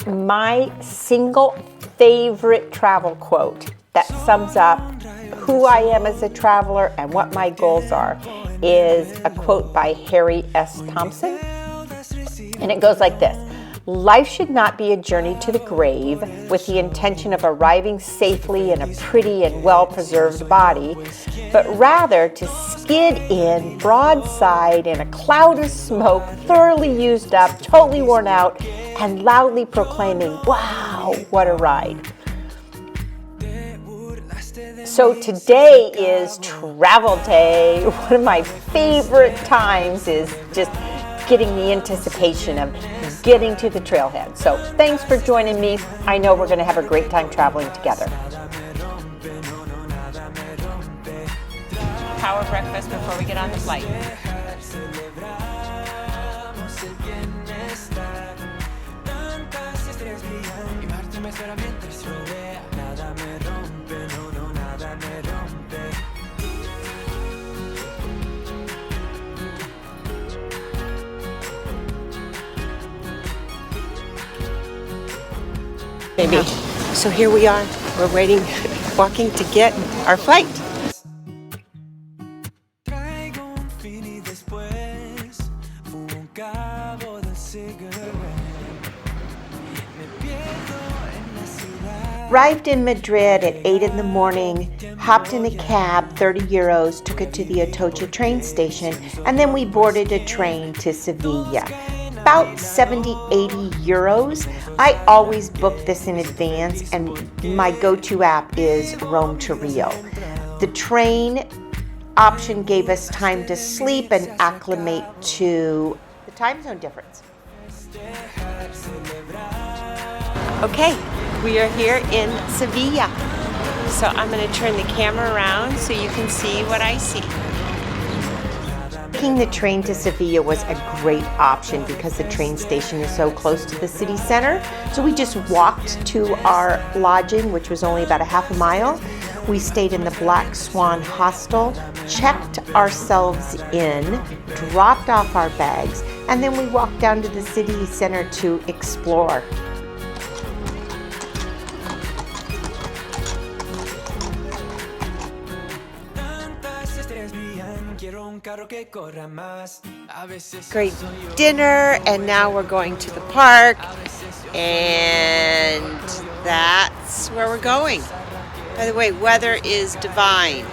My single favorite travel quote that sums up who I am as a traveler and what my goals are is a quote by Harry S. Thompson. And it goes like this: life should not be a journey to the grave with the intention of arriving safely in a pretty and well-preserved body, but rather to skid in broadside in a cloud of smoke, thoroughly used up, totally worn out, and loudly proclaiming, "Wow, what a ride." So today is travel day. One of my favorite times is just getting the anticipation of getting to the trailhead. So thanks for joining me. I know we're going to have a great time traveling together. Power breakfast before we get on the flight. Maybe. So here we are. We're waiting, walking to get our flight. Arrived in Madrid at 8 in the morning, hopped in a cab, 30 euros, took it to the Atocha train station, and then we boarded a train to Seville. About 70, 80 euros. I always book this in advance, and my go-to app is Rome to Rio. The train option gave us time to sleep and acclimate to the time zone difference. Okay, we are here in Seville. So I'm going to turn the camera around so you can see what I see. Taking the train to Seville was a great option because the train station is so close to the city center. So we just walked to our lodging, which was only about a half a mile. We stayed in the Black Swan hostel, checked ourselves in, dropped off our bags, and then we walked down to the city center to explore. Great dinner, and now we're going to the park, and that's where we're going. By the way, weather is divine.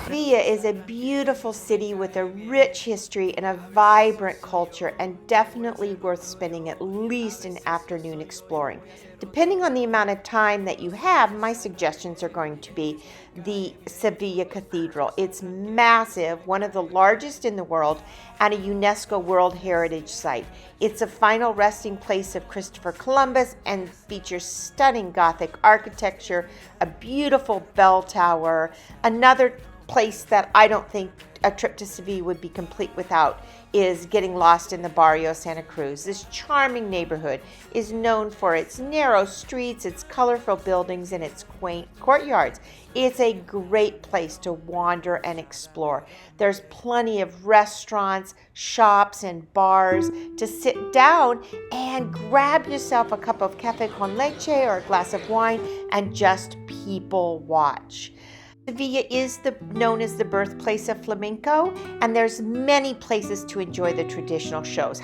Seville is a beautiful city with a rich history and a vibrant culture, and definitely worth spending at least an afternoon exploring. Depending on the amount of time that you have, my suggestions are going to be the Seville Cathedral. It's massive, one of the largest in the world, and a UNESCO World Heritage Site. It's a final resting place of Christopher Columbus and features stunning Gothic architecture, a beautiful bell tower. Another place that I don't think a trip to Seville would be complete without is getting lost in the Barrio Santa Cruz. This charming neighborhood is known for its narrow streets, its colorful buildings, and its quaint courtyards. It's a great place to wander and explore. There's plenty of restaurants, shops, and bars to sit down and grab yourself a cup of cafe con leche or a glass of wine and just people watch. Seville is known as the birthplace of flamenco, and there's many places to enjoy the traditional shows.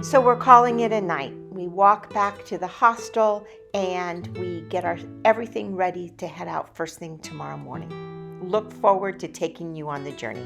So we're calling it a night. We walk back to the hostel and we get everything ready to head out first thing tomorrow morning. Look forward to taking you on the journey.